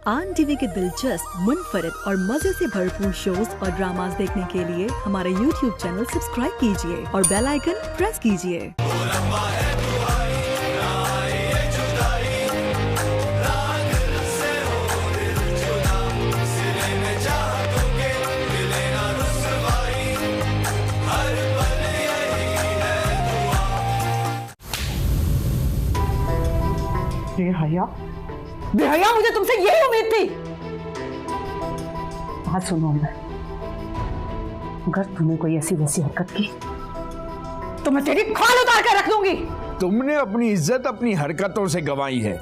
आन टीवी के दिलचस्प, मुनफरिद और मजे से भरपूर शोज और ड्रामास देखने के लिए हमारे YouTube चैनल सब्सक्राइब कीजिए और बेल आइकन प्रेस कीजिए। बेहया, मुझे तुमसे यही उम्मीद थी। बात सुनो, मैं अगर तूने कोई ऐसी वैसी हरकत की तो मैं तेरी खाल उतार कर रख दूंगी। तुमने अपनी इज्जत अपनी हरकतों से गंवाई है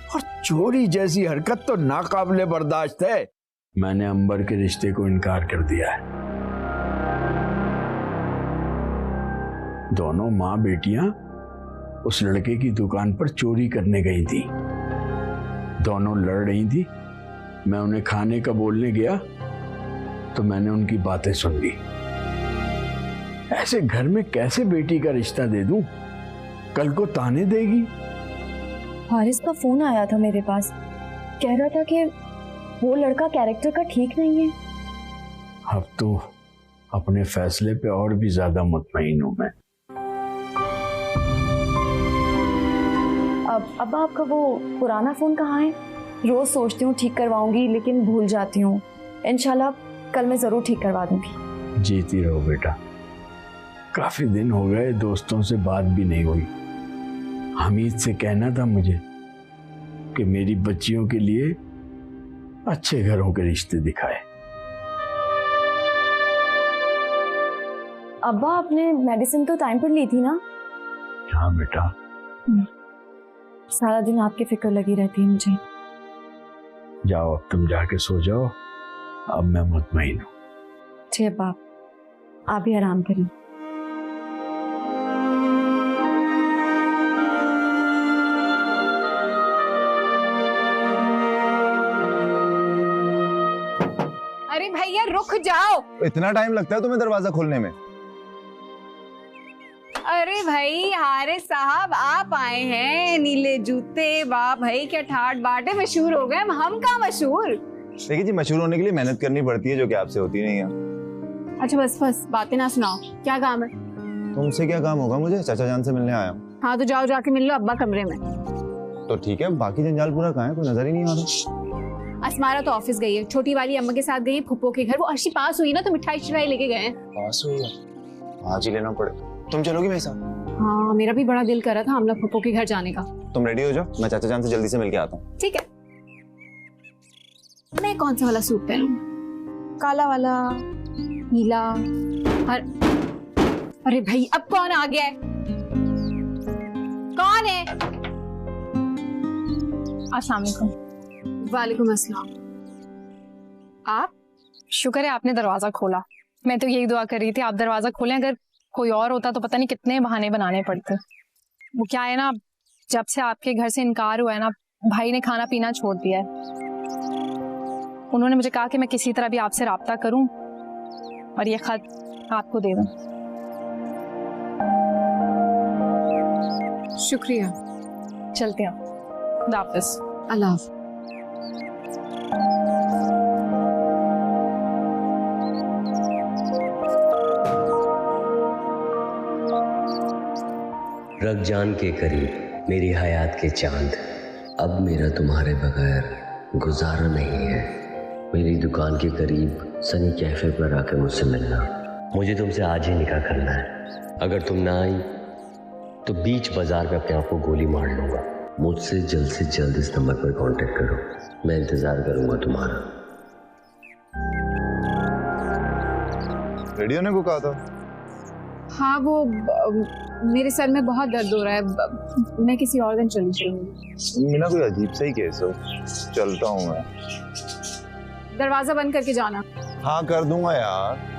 और चोरी जैसी हरकत तो नाकाबिले बर्दाश्त है। मैंने अंबर के रिश्ते को इनकार कर दिया है। दोनों माँ बेटियां उस लड़के की दुकान पर चोरी करने गई थी। दोनों लड़ रही थी। मैं उन्हें खाने का बोलने गया तो मैंने उनकी बातें सुन ली। ऐसे घर में कैसे बेटी का रिश्ता दे दूं? कल को ताने देगी। हारिस का फोन आया था मेरे पास, कह रहा था कि वो लड़का कैरेक्टर का ठीक नहीं है। अब तो अपने फैसले पे और भी ज्यादा मुतमईन हूं मैं। अब आपका वो पुराना फोन कहाँ है? रोज सोचती हूँ ठीक करवाऊंगी लेकिन भूल जाती हूँ। इंशाल्लाह कल मैं जरूर ठीक करवा दूंगी। जीती रहो बेटा। काफी दिन हो गए दोस्तों से बात भी नहीं हुई। हमीद से कहना था मुझे कि मेरी बच्चियों के लिए अच्छे घरों के रिश्ते दिखाए। अब्बा, आपने मेडिसिन तो टाइम पर ली थी ना? हाँ बेटा। सारा दिन आपकी फिक्र लगी रहती है मुझे। जाओ, अब तुम जाके सो जाओ। अब मैं मुतमईन हूँ। ठीक है बाप, आप भी आराम करिए। अरे भैया रुक जाओ। इतना टाइम लगता है तुम्हें दरवाजा खोलने में? अरे भाई हारिस साहब आप आए हैं, नीले जूते, वाह भाई क्या ठाट बाट है, मशहूर हो गए। हम कहाँ मशहूर? देखिए जी, मशहूर होने के लिए मेहनत करनी पड़ती है जो कि आपसे होती नहीं है। अच्छा बस बातें ना सुनाओ, क्या काम है? तुमसे क्या काम होगा? मुझे चाचा जान से मिलने आया हूँ। हाँ तो जाओ, जाके मिल लो अब्बा कमरे में। तो ठीक है, बाकी जंजाल पूरा कहाँ है? कोई नजर ही नहीं आ रहा। अस्मारा तो ऑफिस गई है, छोटी वाली अम्मा के साथ गई है फुप्पो के घर। वो अर्शी पास हुई ना तो मिठाई शिठाई लेके गए हैं। पास हुआ? आज ही लेना पड़े। तुम चलोगी मेरे साथ? हाँ मेरा भी बड़ा दिल कर रहा था हम लोग फुप्पो के घर जाने का। तुम रेडी हो जाओ, मैं चाचा जान से जल्दी से मिलके आता हूँ। ठीक है। मैं कौन सा वाला सूट पहनूं? काला वाला, नीला, हर... अरे भाई अब कौन आ गया है? कौन है? अस्सलाम वालेकुम। वालेकुम अस्सलाम। आप? शुक्र है आपने दरवाजा खोला। मैं तो यही दुआ कर रही थी आप दरवाजा खोलें। अगर कोई और होता तो पता नहीं कितने बहाने बनाने पड़ते। वो क्या है ना, जब से आपके घर से इनकार हुआ है ना, भाई ने खाना पीना छोड़ दिया है। उन्होंने मुझे कहा कि मैं किसी तरह भी आपसे राब्ता करूं और ये खत आपको दे दूं। शुक्रिया। चलते हैं। खुदा हाफिज़। अल्लाह हाफ़िज़। रग जान के करीब मेरी हयात के चांद, अब मेरा तुम्हारे बगैर गुजारा नहीं है। मेरी दुकान के करीब सनी कैफे पर आकर मुझसे मिलना। मुझे तुमसे आज ही निकाह करना है। अगर तुम ना आई तो बीच बाजार में अपने आप को गोली मार लूंगा। मुझसे जल्द से जल्द इस नंबर पर कांटेक्ट करो। मैं इंतजार करूंगा तुम्हारा। रेडियो ने को कहा था? हाँ वो मेरे सर में बहुत दर्द हो रहा है, मैं किसी और दिन चली जाऊंगी। मेरा कोई अजीब सा ही केस हो। चलता हूँ मैं। दरवाजा बंद करके जाना। हाँ कर दूंगा यार।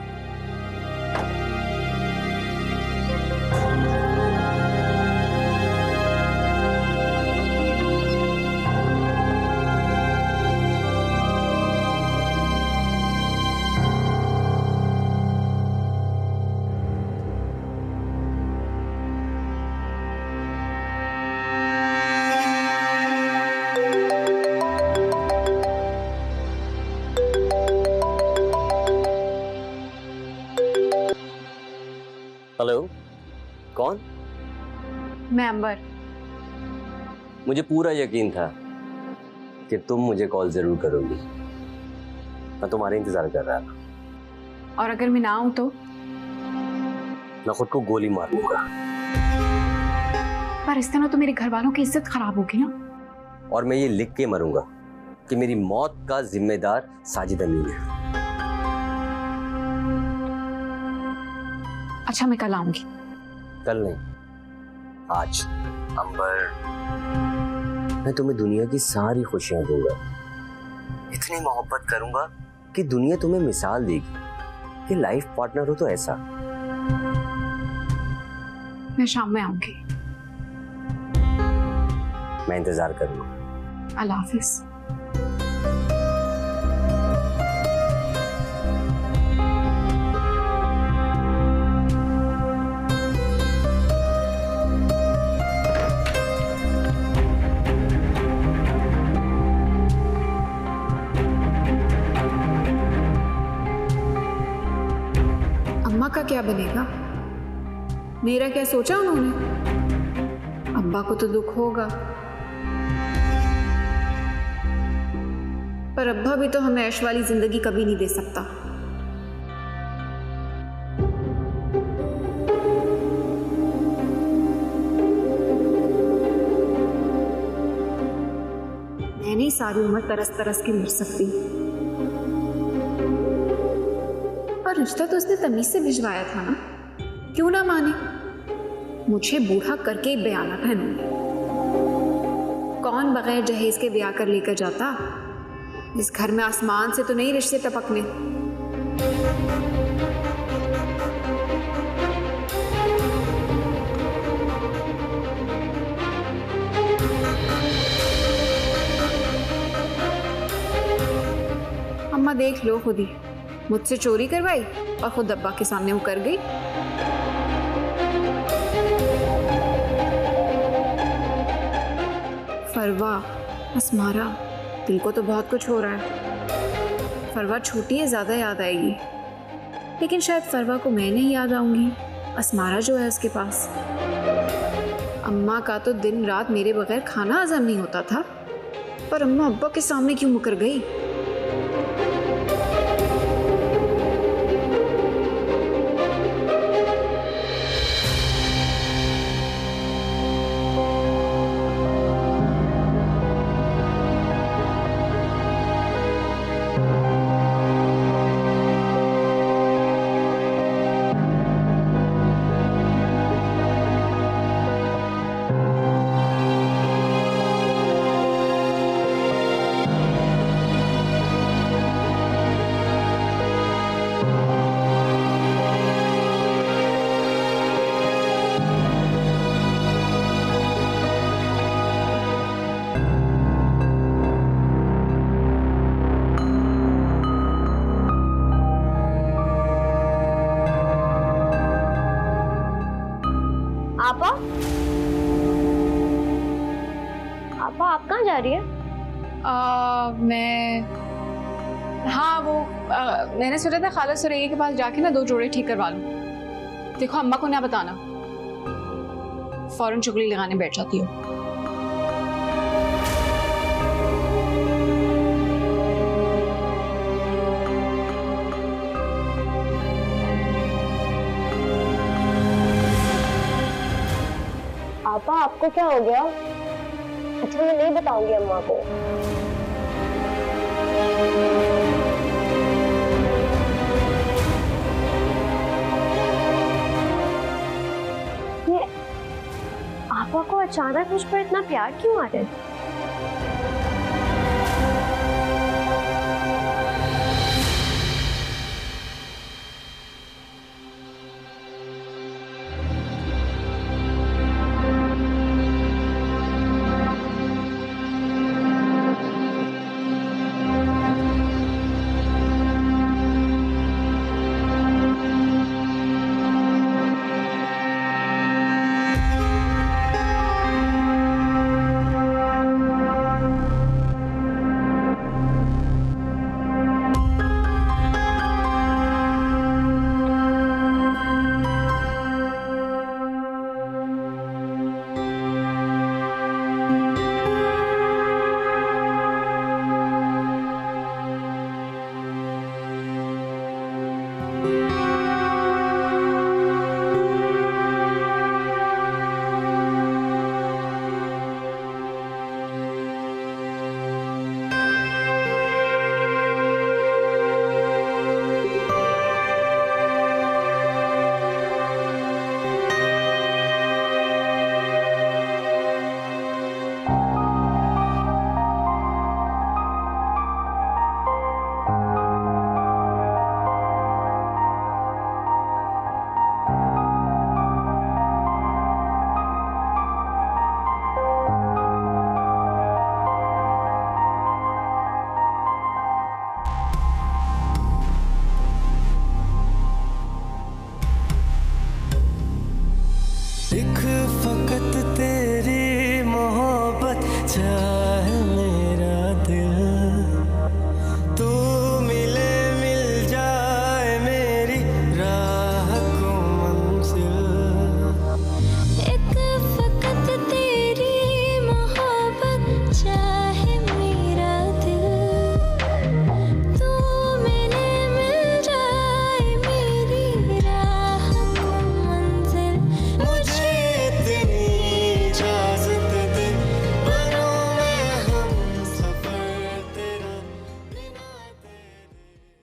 मैं अंबर। मुझे पूरा यकीन था कि तुम मुझे कॉल जरूर करोगी। मैं तुम्हारे इंतजार कर रहा था। और अगर मैं ना आऊं तो? मैं खुद को गोली मार लूंगा। पर इस तरह तो मेरे घर वालों की इज्जत खराब होगी ना। और मैं ये लिख के मरूंगा कि मेरी मौत का जिम्मेदार साजिद अमीन है। अच्छा, मैं कल आऊंगी। कल नहीं, आज। अंबर, मैं तुम्हें दुनिया की सारी खुशियां दूंगा। इतनी मोहब्बत करूंगा कि दुनिया तुम्हें मिसाल देगी कि लाइफ पार्टनर हो तो ऐसा। मैं शाम में आऊंगी। मैं इंतजार करूंगा। अल्लाह हाफिज। अम्मा का क्या बनेगा? मेरा क्या सोचा उन्होंने? अब्बा को तो दुख होगा, पर अब्बा भी तो हमें ऐश वाली जिंदगी कभी नहीं दे सकता। मैं नहीं सारी उम्र तरस तरस के मर सकती। पर रिश्ता तो उसने तमीज से भिजवाया था ना, क्यों ना माने? मुझे बूढ़ा करके ही बयाना है इन्होंने। कौन बगैर जहेज के ब्याह कर लेकर जाता? इस घर में आसमान से तो नहीं रिश्ते टपकने। अम्मा देख लो खुद ही, मुझसे चोरी करवाई और खुद अब्बा के सामने मुकर गई। फरवा, असमारा, दिल को तो बहुत कुछ हो रहा है। फरवा छोटी है, ज्यादा याद आएगी, लेकिन शायद फरवा को मैं नहीं याद आऊंगी, असमारा जो है उसके पास। अम्मा का तो दिन रात मेरे बगैर खाना हजम नहीं होता था, पर अम्मा अब्बा के सामने क्यों मुकर गई? आपा, आपा आप कहाँ जा रही है? मैं मैंने सोचा था खाला सुरैया के पास जाके ना 2 जोड़े ठीक करवा लूं। देखो अम्मा को ना बताना, फौरन चुगली लगाने बैठ जाती हो। आपा आपको क्या हो गया? अच्छा मैं नहीं बताऊंगी अम्मा को। ये आपा को अचानक मुझ पर इतना प्यार क्यों आ रहा है?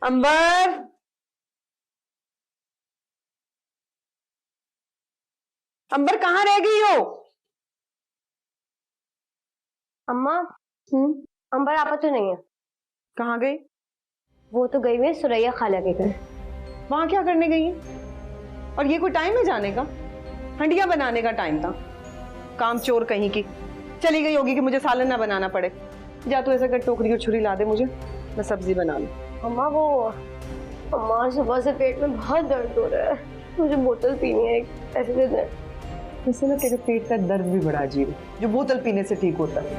अंबर, अंबर कहाँ रह गई हो? अम्मा, अंबर आपा तो नहीं है। कहाँ गई? वो तो गई हुई है सुरैया खाला के घर। वहां क्या करने गई है? और ये कोई टाइम है जाने का? हंडिया बनाने का टाइम था। काम चोर कहीं की चली गई होगी कि मुझे सालन ना बनाना पड़े। जा तू ऐसा कर, टोकरी और छुरी ला दे मुझे, मैं सब्जी बना लूं। अम्मा सुबह से पेट में बहुत दर्द हो रहा है, मुझे बोतल पीनी है एक, ऐसे दे दे। वैसे ना तेरे पेट का दर्द भी बड़ा अजीब है, जो बोतल पीने से ठीक होता है।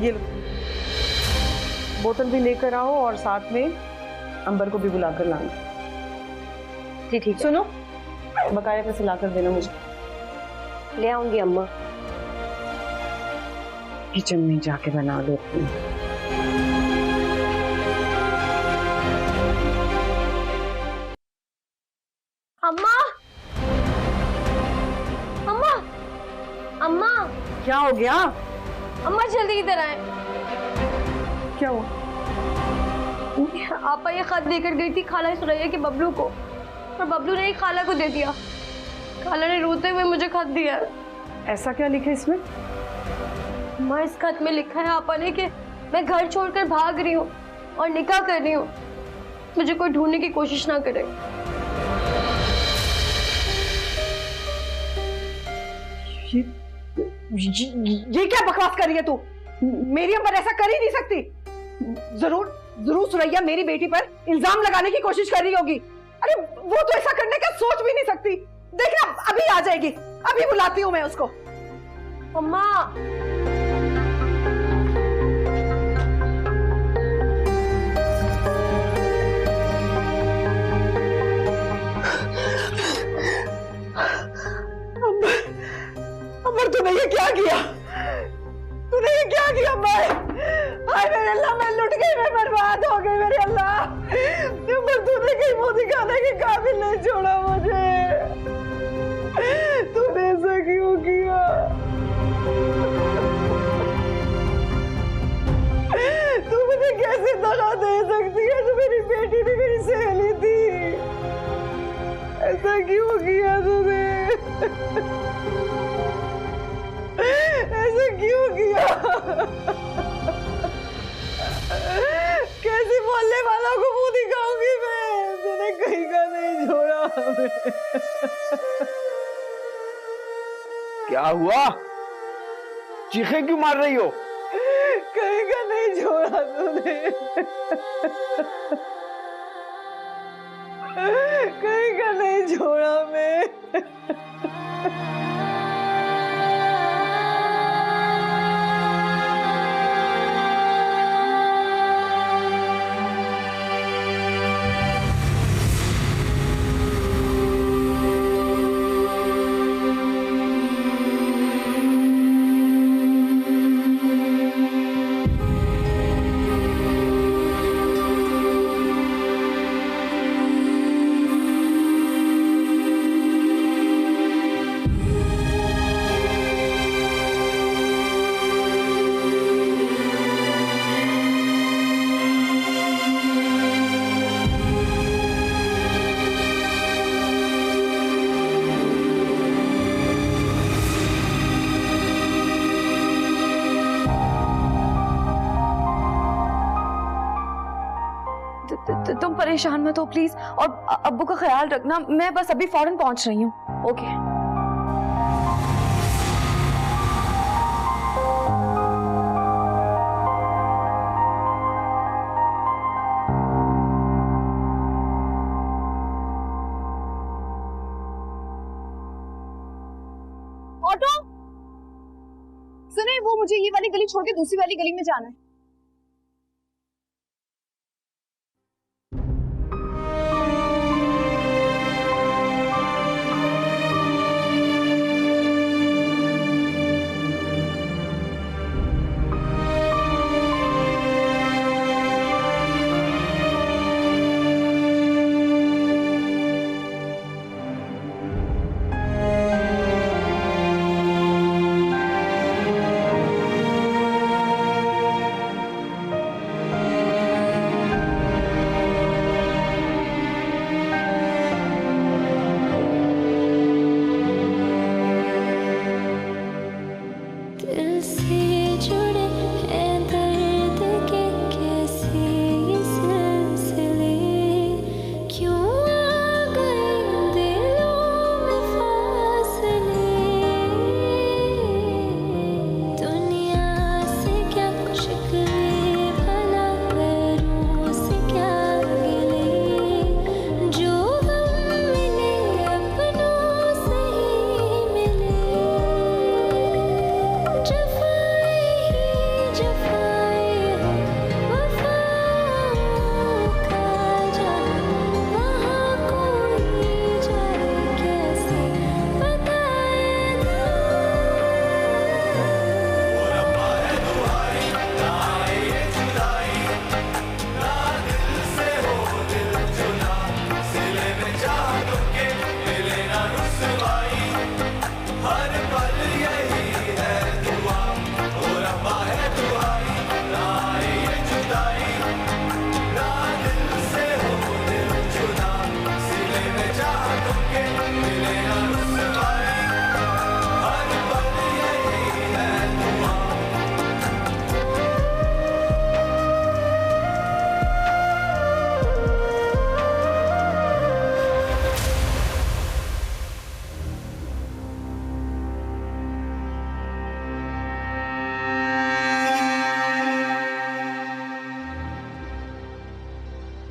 ये लो, बोतल भी लेकर आओ और साथ में अंबर को भी बुलाकर लाना। जी ठीक है। सुनो, बकाया पैसे लाकर देना मुझे। ले आऊंगी अम्मा। किचन में जाके बना लो। अम्मा, अम्मा, अम्मा, क्या हो गया? अम्मा जल्दी इधर आए। क्या हुआ? आपा ये खत देकर गई थी खाला सुरैया के बबलू को, और बबलू ने ही खाला को दे दिया। खाला ने रोते हुए मुझे खत दिया। ऐसा क्या लिखा है इसमें? अम्मा इस खत में लिखा है आपा ने कि मैं घर छोड़कर भाग रही हूँ और निकाह कर रही हूँ, मुझे कोई ढूंढने की कोशिश ना करे। ये क्या बकवास कर रही है तू? मेरी अंबर ऐसा कर ही नहीं सकती। जरूर जरूर सुरैया मेरी बेटी पर इल्जाम लगाने की कोशिश कर रही होगी। अरे वो तो ऐसा करने का सोच भी नहीं सकती। देखना अभी आ जाएगी, अभी बुलाती हूँ मैं उसको। अम्मा, अंबर तूने ये क्या किया? तूने ये क्या किया अंबर? हाय मेरे अल्लाह, मैं लुट गई, मैं बर्बाद हो गई मेरे अल्लाह। अंबर तूने कहीं मुंह दिखाने के काबिल नहीं छोड़ा मुझे। तूने ऐसा क्यों किया? तू मुझे कैसे दगा दे सकती है? जो मेरी बेटी ने मेरी सहेली थी, ऐसा क्यों किया तूने? ऐसा क्यों किया? कैसे मोहल्ले वालों को मुंह दिखाऊंगी मैं? तूने कहीं का नहीं छोड़ा हमें। क्या हुआ? चीखें क्यों मार रही हो? कहीं का नहीं छोड़ा तूने। कहीं का नहीं छोड़ा मैं। तुम परेशान मत हो प्लीज, और अब्बू का ख्याल रखना। मैं बस अभी फौरन पहुंच रही हूँ। ओके। ऑटो सुने, वो मुझे ये वाली गली छोड़ के दूसरी वाली गली में जाना है।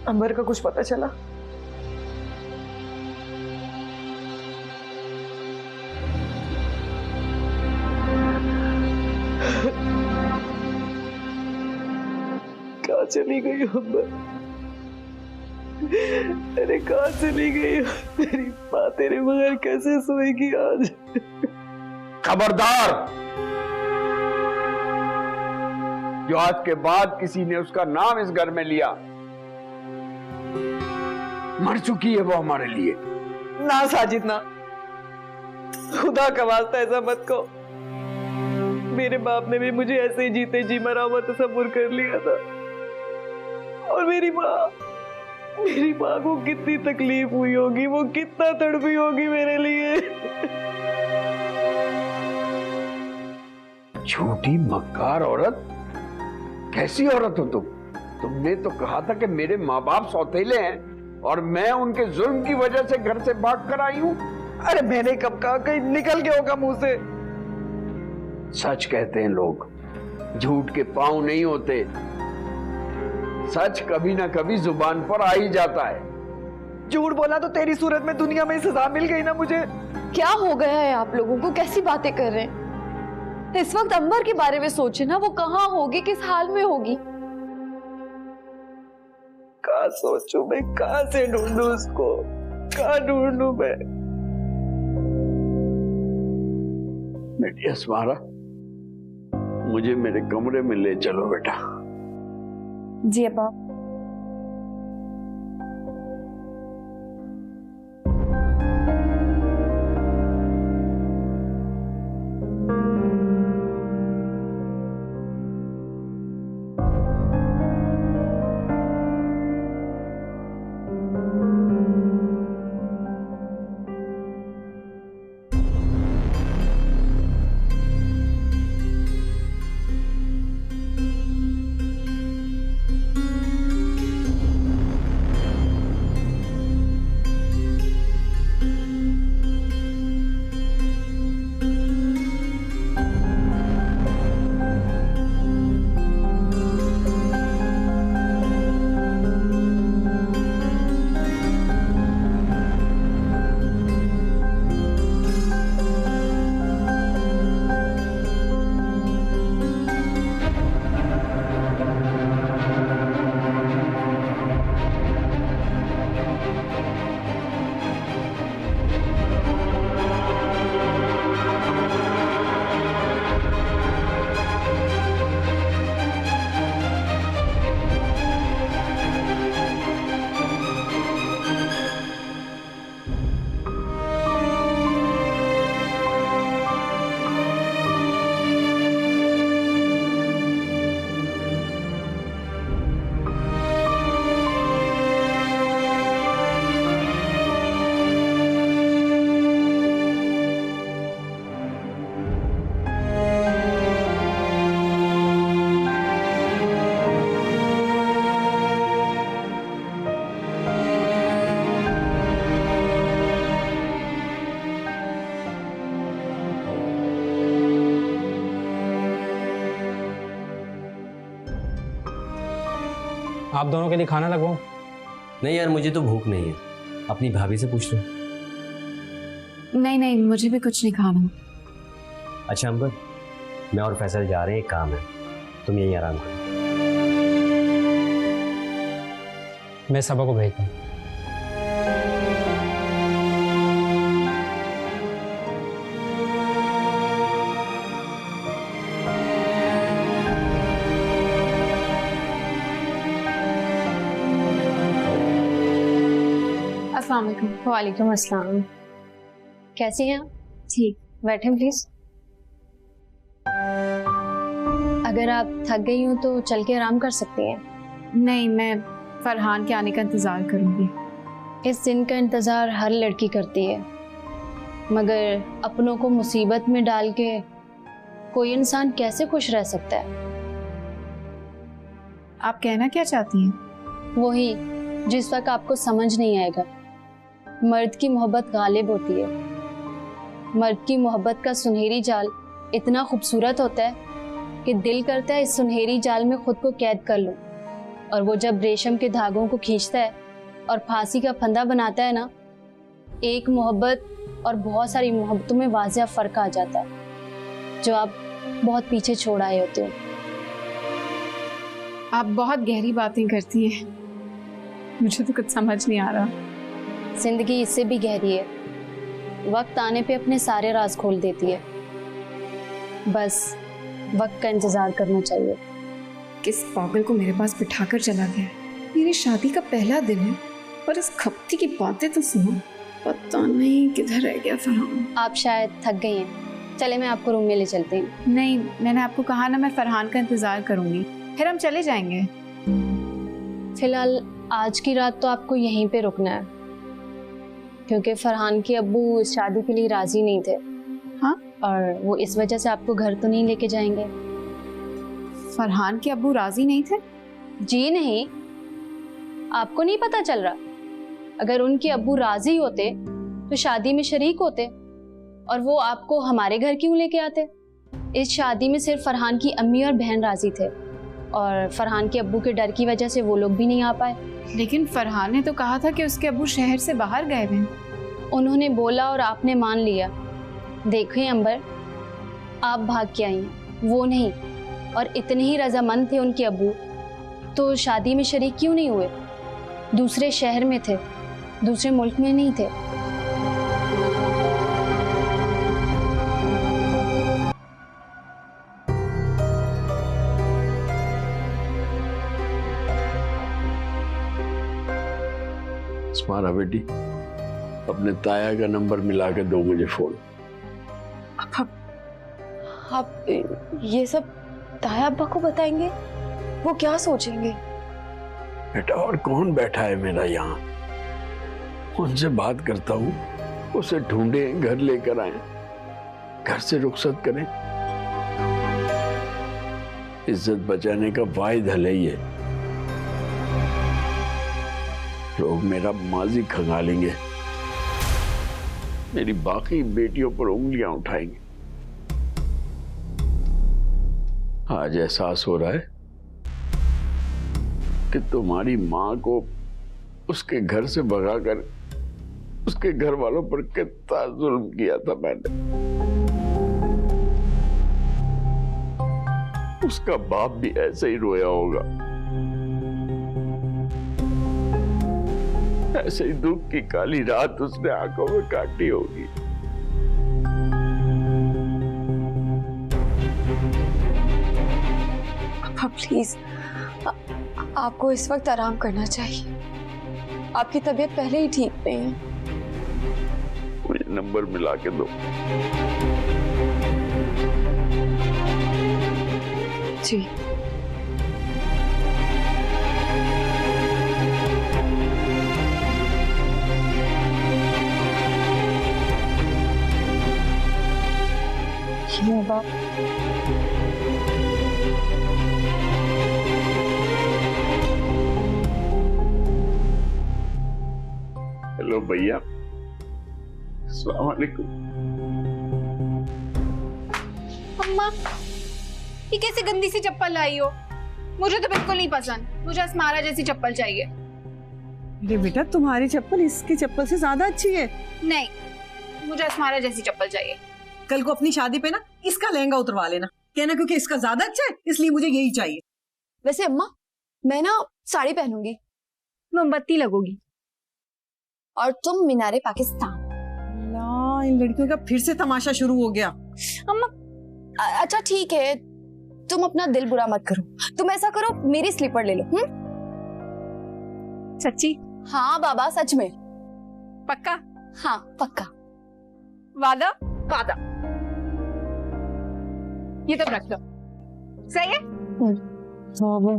अंबर का कुछ पता चला? कहाँ चली गई अंबर? अरे कहाँ चली गई? तेरी माँ तेरे बगैर कैसे सोएगी आज? खबरदार! जो आज के बाद किसी ने उसका नाम इस घर में लिया, मर चुकी है वो हमारे लिए। ना साजिद ना, खुदा का वास्ता ऐसा मत कहो। मेरे बाप ने भी मुझे ऐसे ही जीते जी मरा हुआ तस्वुर कर लिया था। और मेरी माँ को कितनी तकलीफ हुई होगी, वो कितना तड़पी होगी मेरे लिए। झूठी मक्कार औरत, कैसी औरत हो तुम? तुमने तो कहा था कि मेरे माँ बाप सौतेले हैं और मैं उनके जुल्म की वजह से घर से भाग कर आई हूं। अरे मैंने कब कहा? कहीं निकल गया होगा मुंह से। सच कहते हैं लोग, झूठ के पांव नहीं होते। सच कभी ना कभी जुबान पर आ ही जाता है। झूठ बोला तो तेरी सूरत में दुनिया में सजा मिल गई ना मुझे। क्या हो गया है आप लोगों को? कैसी बातें कर रहे हैं? इस वक्त अंबर के बारे में सोचे ना, वो कहाँ होगी, किस हाल में होगी। कहाँ सोचूं मैं? कहाँ से ढूंढूं उसको? कहाँ ढूंढूं मैं? बेटी अस्मारा, मुझे मेरे कमरे में ले चलो बेटा। जी अब्बा। आप दोनों के लिए खाना लगवाऊं? नहीं यार, मुझे तो भूख नहीं है। अपनी भाभी से पूछ लो। नहीं नहीं, मुझे भी कुछ नहीं खाना। अच्छा अंबर, मैं और फैसल जा रहे हैं, एक काम है, तुम यहीं आराम करो। मैं सबा को भेजता हूँ। अस्सलाम वालेकुम। वालेकुम अस्सलाम। कैसी हैं आप? ठीक, बैठें प्लीज। अगर आप थक गई हो तो चल के आराम कर सकती हैं। नहीं, मैं फरहान के आने का इंतज़ार करूँगी। इस दिन का इंतज़ार हर लड़की करती है, मगर अपनों को मुसीबत में डाल के कोई इंसान कैसे खुश रह सकता है? आप कहना क्या चाहती हैं? वही जिस वक्त आपको समझ नहीं आएगा। मर्द की मोहब्बत गालिब होती है। मर्द की मोहब्बत का सुनहरी जाल इतना खूबसूरत होता है कि दिल करता है इस सुनहरी जाल में खुद को कैद कर लूं, और वो जब रेशम के धागों को खींचता है और फांसी का फंदा बनाता है ना, एक मोहब्बत और बहुत सारी मोहब्बतों में वाज़िया फर्क आ जाता है जो आप बहुत पीछे छोड़ आए होते हो। आप बहुत गहरी बातें करती है, मुझे तो कुछ समझ नहीं आ रहा। जिंदगी इससे भी गहरी है, वक्त आने पे अपने सारे राज खोल देती है, बस वक्त का इंतजार करना चाहिए। किस पागल को मेरे पास बिठाकर चला गया। मेरी शादी का पहला दिन है और इस खपती की बातें तो सुनो। पता नहीं किधर रह गया फरहान। आप शायद थक गई हैं, चले मैं आपको रूम में ले चलती हूँ। नहीं, मैंने आपको कहा ना मैं फरहान का इंतजार करूंगी, फिर हम चले जाएंगे। फिलहाल आज की रात तो आपको यहीं पे रुकना है, क्योंकि फरहान के अब्बू इस शादी के लिए राजी नहीं थे। हाँ? और वो इस वजह से आपको घर तो नहीं लेके जाएंगे। फरहान के अब्बू राजी नहीं थे? जी नहीं, आपको नहीं पता चल रहा? अगर उनके अब्बू राजी होते तो शादी में शरीक होते, और वो आपको हमारे घर क्यों लेके आते? इस शादी में सिर्फ फरहान की अम्मी और बहन राजी थे, और फरहान के अब्बू के डर की वजह से वो लोग भी नहीं आ पाए। लेकिन फरहान ने तो कहा था कि उसके अब्बू शहर से बाहर गए थे। उन्होंने बोला और आपने मान लिया। देखिए अंबर, आप भाग के आई हैं, वो नहीं। और इतने ही रजामंद थे उनके अब्बू तो शादी में शरीक क्यों नहीं हुए? दूसरे शहर में थे, दूसरे मुल्क में नहीं थे। अस्मारा बेटी, अपने ताया का नंबर मिला के दो मुझे फोन। आप ये सब ताया अब्बा को बताएंगे? वो क्या सोचेंगे? बेटा और कौन बैठा है मेरा यहाँ? उनसे बात करता हूँ, उसे ढूंढे, घर लेकर आए, घर से रुखसत करें। इज्जत बचाने का वाहिद हल ही है। लोग मेरा माजी खंगालेंगे, मेरी बाकी बेटियों पर उंगलियां उठाएंगे। आज एहसास हो रहा है कि तुम्हारी मां को उसके घर से भगाकर उसके घर वालों पर कितना जुल्म किया था मैंने। उसका बाप भी ऐसे ही रोया होगा, ऐसे ही दुख की काली रात उसने आंखों में काटी होगी। प्लीज, आपको इस वक्त आराम करना चाहिए। आपकी तबीयत पहले ही ठीक नहीं है। मुझे नंबर मिला के दो। जी। बाप हेलो भैया, अस्सलाम वालेकुम। अम्मा, ये कैसे गंदी सी चप्पल लाई हो? मुझे तो बिल्कुल नहीं पसंद। मुझे अस्मारा जैसी चप्पल चाहिए। अरे बेटा, तुम्हारी चप्पल इसकी चप्पल से ज्यादा अच्छी है। नहीं, मुझे अस्मारा जैसी चप्पल चाहिए। कल को अपनी शादी पे ना इसका लहंगा उतरवा लेना, कहना क्योंकि इसका ज्यादा अच्छा है इसलिए मुझे यही चाहिए। वैसे अम्मा, मैं ना साड़ी पहनूंगी, मोमबत्ती लगोगी, और तुम मीनारे पाकिस्तान। ला, इन लड़कियों का फिर से तमाशा शुरू हो गया। अम्मा अच्छा ठीक है, तुम अपना दिल बुरा मत करो। तुम ऐसा करो, मेरी स्लीपर ले लो। सच्ची? हाँ बाबा, सच में। पक्का? हाँ पक्का। वादा? वादा। ये तो रख लो। सही है? बाबा,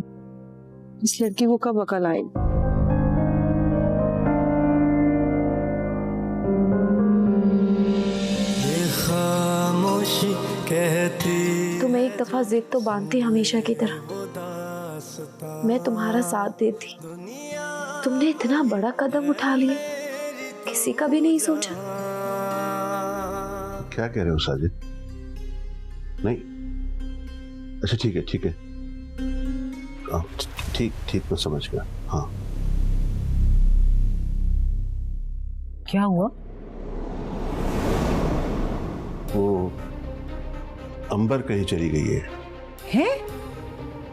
इस लड़की को कब अकल आई? तुम एक दफा जिद तो बांधती हमेशा की तरह। मैं तुम्हारा साथ देती। तुमने इतना बड़ा कदम उठा लिया, किसी का भी नहीं सोचा। क्या कह रहे हो साजिद? नहीं, अच्छा ठीक है, ठीक है, ठीक ठीक, मैं समझ गया। हाँ, क्या हुआ? वो अंबर कहीं चली गई है। हैं?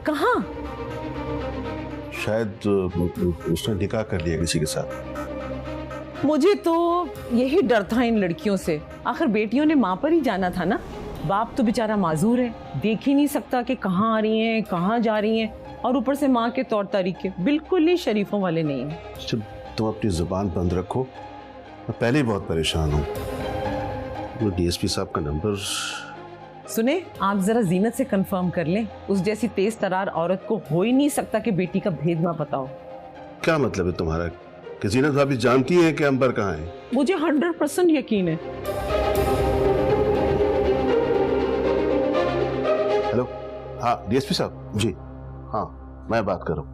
कहाँ? शायद उसने निकाह कर लिया किसी के साथ। मुझे तो यही डर था इन लड़कियों से। आखिर बेटियों ने माँ पर ही जाना था ना। बाप तो बेचारा माजूर है, देख ही नहीं सकता कि कहाँ आ रही हैं, कहाँ जा रही हैं, और ऊपर से माँ के तौर तरीके बिल्कुल ही शरीफों वाले नहीं हैं। चल, तुम अपनी जुबान बंद रखो, मैं पहले ही बहुत परेशान हूँ। वो डीएसपी साहब का नंबर। सुने, आप जरा जीनत से कंफर्म कर लें, उस जैसी तेज तरार औरत को हो ही नहीं सकता कि बेटी का भेद ना पता हो। क्या मतलब है तुम्हारा कि जीनत भाभी जानती है कि अंबर कहाँ है? मुझे 100% यकीन है। हेलो, हाँ डीएसपी साहब जी, हाँ मैं बात कर रहा हूँ।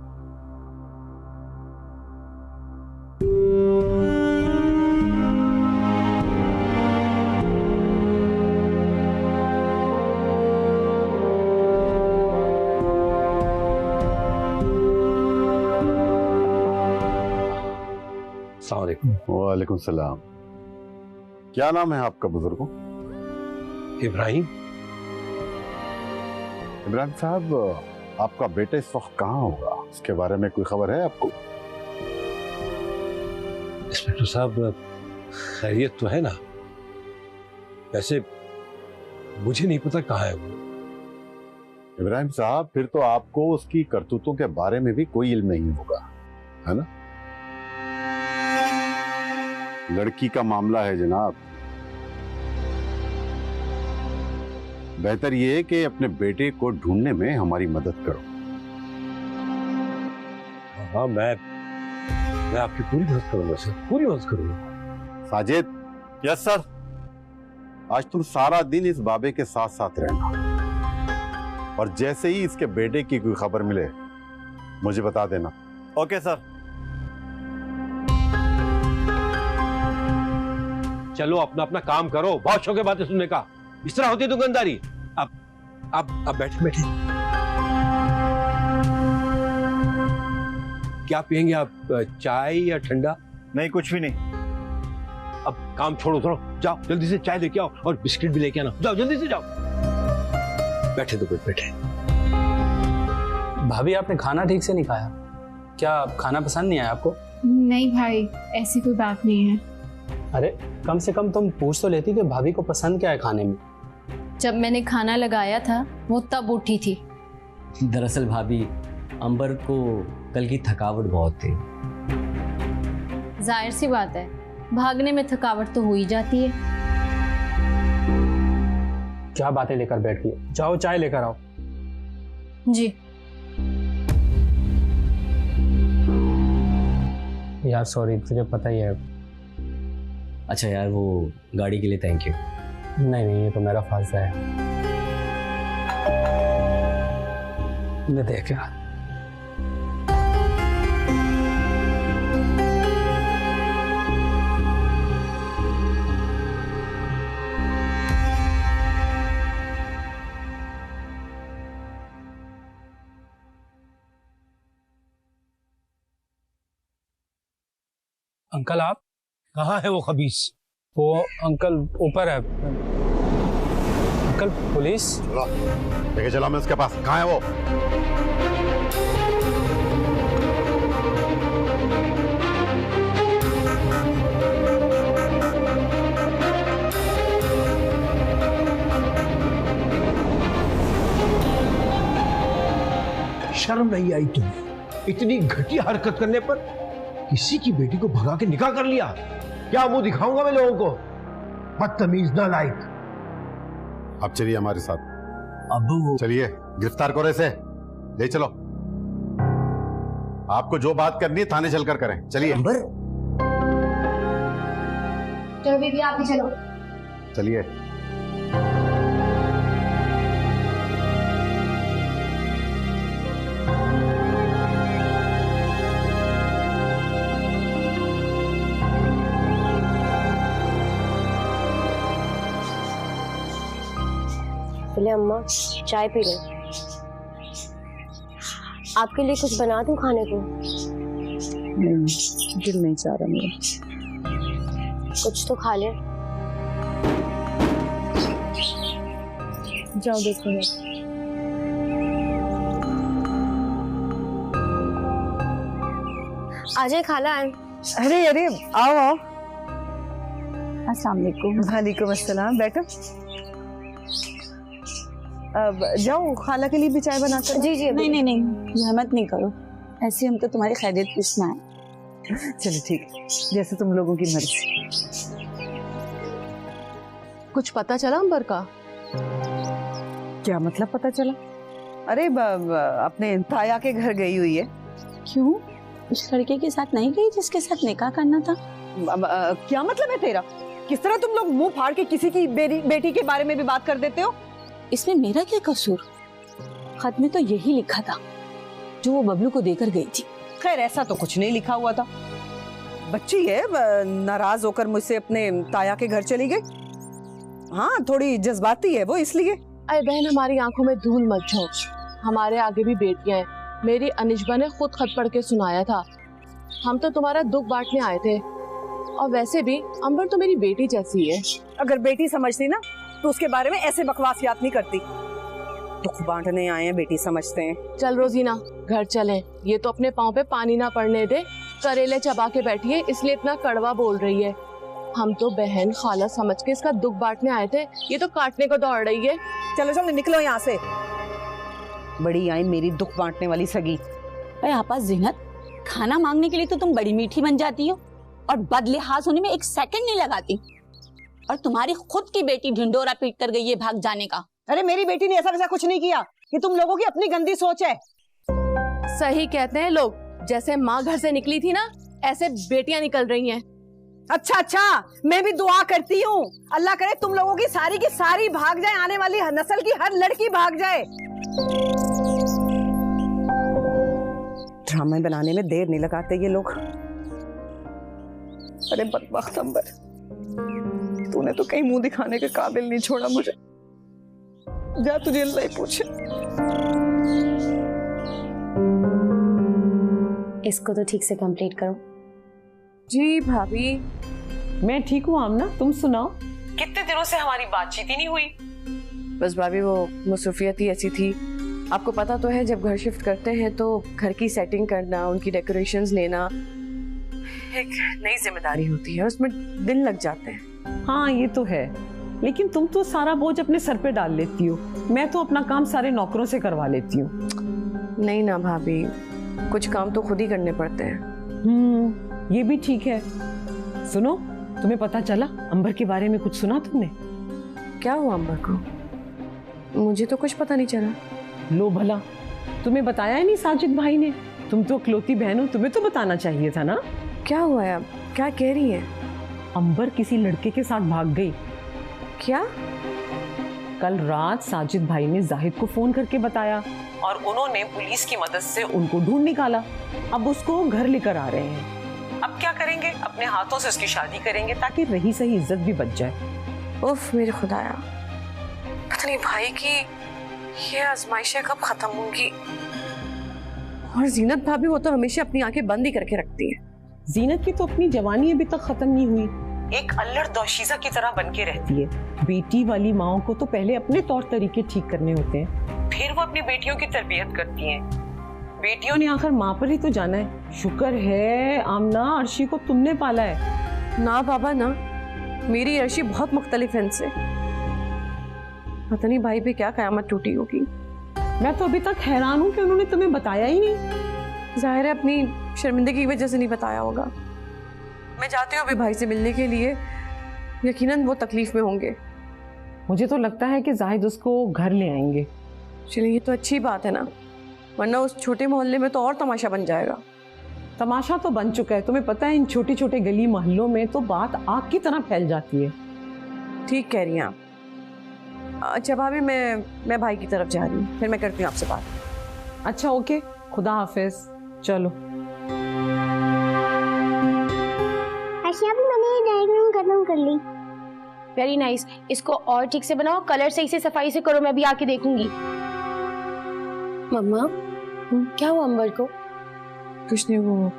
वालेकुम सलाम। क्या नाम है आपका बुजुर्गों? इब्राहिम। इब्राहिम साहब, आपका बेटा इस वक्त कहाँ होगा, इसके बारे में कोई खबर है आपको? इंस्पेक्टर साहब, खैरियत तो है ना? वैसे मुझे नहीं पता कहाँ है वो। इब्राहिम साहब, फिर तो आपको उसकी करतूतों के बारे में भी कोई इल्म नहीं होगा, है ना? लड़की का मामला है जनाब। बेहतर यह है कि अपने बेटे को ढूंढने में हमारी मदद करो। हाँ, मैं आपकी पूरी मदद करूंगा सर, पूरी मदद करूंगा। साजिद। Yes sir. आज तुम सारा दिन इस बाबे के साथ साथ रहना, और जैसे ही इसके बेटे की कोई खबर मिले मुझे बता देना। Okay sir. चलो अपना अपना काम करो, बहुत शौक है बातें सुनने का। इस तरह होती है दुकानदारी। अब बैठे बैठे क्या पियेंगे आप, चाय या ठंडा? नहीं, कुछ भी नहीं। अब काम छोड़ो, थोड़ा जाओ जल्दी से चाय लेके आओ और बिस्किट भी लेके आना। जाओ जल्दी से जाओ। बैठे तो बैठे। भाभी, आपने खाना ठीक से नहीं खाया क्या? खाना पसंद नहीं आया आपको? नहीं भाई, ऐसी कोई बात नहीं है। अरे कम से कम तुम पूछ तो लेती कि भाभी को पसंद क्या है खाने में। जब मैंने खाना लगाया था वो तब उठी थी। दरअसल भाभी, अंबर को कल की थकावट बहुत थी। जाहिर सी बात है, भागने में थकावट तो हो ही जाती है। क्या बातें लेकर बैठ गई? जाओ चाय लेकर आओ। जी। यार सॉरी, तुझे पता ही है। अच्छा यार, वो गाड़ी के लिए थैंक यू। नहीं, ये तो मेरा फायदा है। मैं देख यार। अंकल, आप कहाँ है वो खबीस? वो अंकल ऊपर है। Uncle, police. चलो लेके चला मैं उसके पास। कहाँ है वो? शर्म नहीं आई तुम्हें इतनी घटिया हरकत करने पर? किसी की बेटी को भगा के निकाह कर लिया। क्या मुंह दिखाऊंगा मैं लोगों को? बदतमीज, नालायक। अब चलिए हमारे साथ। अबू चलिए, गिरफ्तार करो इसे, ले चलो। आपको जो बात करनी है थाने चलकर करें। चलिए। चलो बीबी, आप भी चलो। चलिए। पहले अम्मा चाय पी लो। आपके लिए कुछ बना दूं खाने को? दिल नहीं चाह रहा मेरा। कुछ तो खा ले। जाओ देखो। आजे खाला। अरे अरे आओ आओ। अस्सलाम वालेकुम। वालेकुम अस्सलाम। बैठो। अब जाओ खाला के लिए भी चाय बना कर। जी जी। नहीं नहीं नहीं, जहमत नहीं करो, ऐसे हम तो तुम्हारी खैरियत पूछना है। चलो ठीक, जैसे तुम लोगों की मर्जी। कुछ पता चला अंबर का? क्या मतलब पता चला? अरे अपने ताया के घर गई हुई है। क्यों? उस लड़के के साथ नहीं गई जिसके साथ निकाह करना था? क्या मतलब है तेरा? किस तरह तुम लोग मुंह फाड़ के किसी की बेटी के बारे में भी बात कर देते हो? इसमें मेरा क्या कसूर? खत में तो यही लिखा था जो वो बबलू को देकर गई थी। खैर ऐसा तो कुछ नहीं लिखा हुआ था। बच्ची है, नाराज होकर मुझसे अपने ताया के घर चली गई। हाँ थोड़ी जज्बाती है वो, इसलिए। अरे बहन, हमारी आंखों में धूल मत झोंक। हमारे आगे भी बेटियां हैं। मेरी अनिजबा ने खुद खत पढ़ के सुनाया था। हम तो तुम्हारा दुख बांटने आए थे। और वैसे भी अंबर तो मेरी बेटी जैसी है। अगर बेटी समझती ना तो उसके बारे में ऐसे बकवास याद नहीं करती। दुख बांटने आए हैं, बेटी समझते हैं। चल रोजीना, घर चलें। ये तो अपने पाँव पे पानी ना पड़ने दे। करेले चबा के बैठी है, इसलिए इतना कड़वा बोल रही है। हम तो बहन खाला समझ के इसका दुख बांटने आए थे, ये तो काटने को दौड़ रही है। चलो चलो निकलो यहाँ से। बड़ी आई मेरी दुख बांटने वाली सगी। अरे आपा ज़ीनत, खाना मांगने के लिए तो तुम बड़ी मीठी बन जाती हो और बदलिहाज होने में एक सेकंड नहीं लगाती। और तुम्हारी खुद की बेटी ढिंडोरा पीट कर गई है भाग जाने का। अरे मेरी बेटी ने ऐसा वैसा कुछ नहीं किया। ये तुम लोगों की अपनी गंदी सोच है। सही कहते हैं लोग, जैसे माँ घर से निकली थी ना, ऐसे बेटियां निकल रही हैं। अच्छा अच्छा, मैं भी दुआ करती हूँ, अल्लाह करे तुम लोगों की सारी भाग जाए, आने वाली नस्ल की हर लड़की भाग जाए। ड्रामे बनाने में देर नहीं लगाते ये लोग। अरे बदबख्त अंबर, तूने तो कहीं मुंह दिखाने के काबिल नहीं छोड़ा मुझे। जा तुझे अल्लाह ही पूछे। इसको तो ठीक से कंप्लीट करो। जी भाभी। मैं ठीक हूँ आमना, तुम सुनाओ। कितने दिनों से हमारी बातचीत ही नहीं हुई। बस भाभी वो मसरूफियत ही ऐसी थी। आपको पता तो है, जब घर शिफ्ट करते हैं तो घर की सेटिंग करना, उनकी डेकोरेशंस लेना एक नई जिम्मेदारी होती है, उसमें दिन लग जाते हैं। हाँ ये तो है, लेकिन तुम तो सारा बोझ अपने सर पे डाल लेती हो। मैं तो अपना काम सारे नौकरों से करवा लेती हूँ। नहीं ना भाभी, कुछ काम तो खुद ही करने पड़ते हैं। ये भी ठीक है। सुनो, तुम्हें पता चला अंबर के बारे में? कुछ सुना तुमने? क्या हुआ अंबर को? मुझे तो कुछ पता नहीं चला। लो भला, तुम्हें बताया ही नहीं साजिद भाई ने? तुम तो इकलौती बहन हो, तुम्हें तो बताना चाहिए था ना। क्या हुआ है अब? क्या कह रही है? अंबर किसी लड़के के साथ भाग गई। क्या? कल रात साजिद भाई ने जाहिद को फोन करके बताया और उन्होंने पुलिस की मदद से उनको ढूंढ निकाला। अब उसको घर लेकर आ रहे हैं। अब क्या करेंगे? अपने हाथों से उसकी शादी करेंगे ताकि रही सही इज्जत भी बच जाए। उफ मेरे खुदाया, पता नहीं भाई की ये आजमाइशें कब खत्म होंगी। और जीनत भाभी, वो तो हमेशा अपनी आंखें बंद ही करके रखती है। जीनत की तो अपनी जवानी अभी तक खत्म नहीं हुई, एक अल्लड़ दोशीजा की तरह बन के रहती है। बेटी वाली माओ को तो पहले अपने तौर तरीके ठीक करने होते हैं, फिर वो अपनी बेटियों की तरबियत करती हैं। बेटियों ने आखिर माँ पर ही तो जाना है। शुक्र है आमना, अर्शी को तुमने पाला है। ना बाबा ना, मेरी अर्शी बहुत मुख्तलिफ है इनसे। पता नहीं भाई पे क्या कयामत टूटी होगी। मैं तो अभी तक हैरान हूँ कि उन्होंने तुम्हें बताया ही नहीं। जाहिर है अपनी शर्मिंदगी की वजह से नहीं बताया होगा। मैं जाती हूँ अभी भाई से मिलने के लिए, यकीनन वो तकलीफ में होंगे। मुझे तो लगता है कि जाहिद उसको घर ले आएंगे। चलिए ये तो अच्छी बात है ना, वरना उस छोटे मोहल्ले में तो और तमाशा बन जाएगा। तमाशा तो बन चुका है। तुम्हें पता है इन छोटे छोटे गली मोहल्लों में तो बात आग की तरह फैल जाती है। ठीक कह रही हैं आप। अच्छा भाभी, मैं भाई की तरफ जा रही हूँ, फिर मैं करती हूँ आपसे बात। अच्छा ओके, खुदा हाफिज। चलो आशिया भी मैंने डायग्राम खत्म कर ली। Very nice. इसको और ठीक से बनाओ, कलर सही से सफाई से करो, मैं भी आके देखूंगी। मम्मा, क्या हुआ अंबर को? कुछ नहीं, वो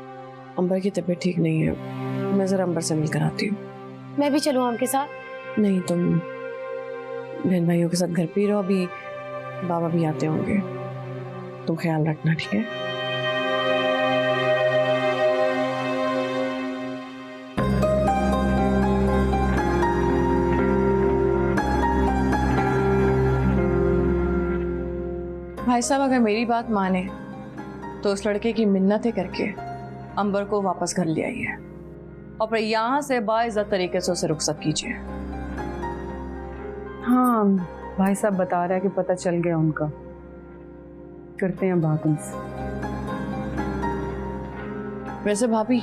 अंबर की तबीयत ठीक नहीं है। मैं जरा अंबर से मिलकर आती हूँ। मैं भी चलूँ आपके साथ? नहीं, तुम बहन भाइयों के साथ घर पे ही रहो, अभी बाबा भी आते होंगे। तुम ख्याल रखना, ठीक है? भाई साहब, अगर मेरी बात माने तो उस लड़के की मिन्नतें करके अंबर को वापस घर ले आइए और फिर यहाँ से बाइज्जत तरीके से उसे रुखसत कीजिए। हाँ, भाई साहब बता रहा है कि पता चल गया उनका, करते हैं बात उनसे। वैसे भाभी,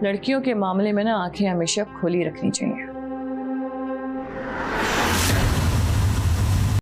लड़कियों के मामले में ना आंखें हमेशा खुली रखनी चाहिए।